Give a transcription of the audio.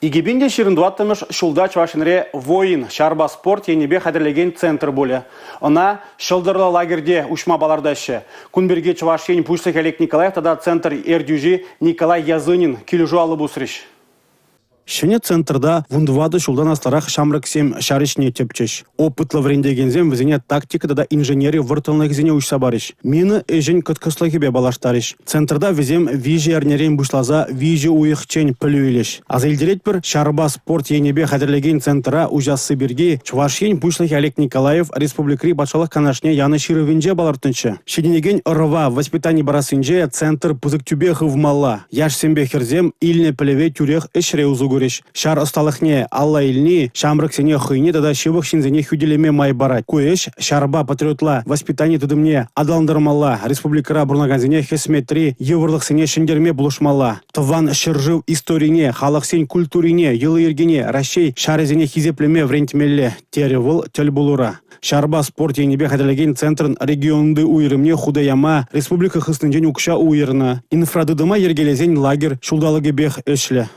Игебинде ширындуаттымыш шулда чвашинре воин шарба спорт енебе хадерлеген центр боле. Она шылдырлы лагерде ушма балардашы. Кунберге чвашин пуштых Олег Николаев тада центр эрдюжи Николай Язынин килюжу алып усрыш. Шене центрда вундвады шулдан астарах шамрыксем шарышне тепчеш. Опытлы врендегензем візіне тактикада да инженери выртылны гізіне ұшса барыш. Мені эжін күткіслығыбе балаштарыш. Центрда візем вижи әрнерен бұшлаза вижи уйықчен пілуелеш. Азелдерет бір шарба спорт енебе хадерлеген центра ужасы бірге Чувашин пушлых Олег Николаев республикри бачалық канашне яны ширывенже балартынчы. Шеденеген ырва воспитание барасынже центр пызыктюбе хывмала. Яш сембе херзем илне пілеве тюрех эшре узугу. Шар осталыхне алла илни, шамрак сене хыйне тада шыбық шинзене хюделеме май барать. Куэш шарба патриотла воспитание тудымне адалындырмала, республикара бурнаганзене хесметри еврлық сене шиндерме булышмала. Тыван шыржыв историне, халық сен культурине, йылы ергене, рашей шарезене хизеплеме врентмелле, теревыл тел булура. Шарба спорт енебе хадерлеген центрын регионды уйрымне худаяма, республика хыстынжен укша уйрына. Инфрадыдыма ергелезен лагер шулдалыгы бех эшле.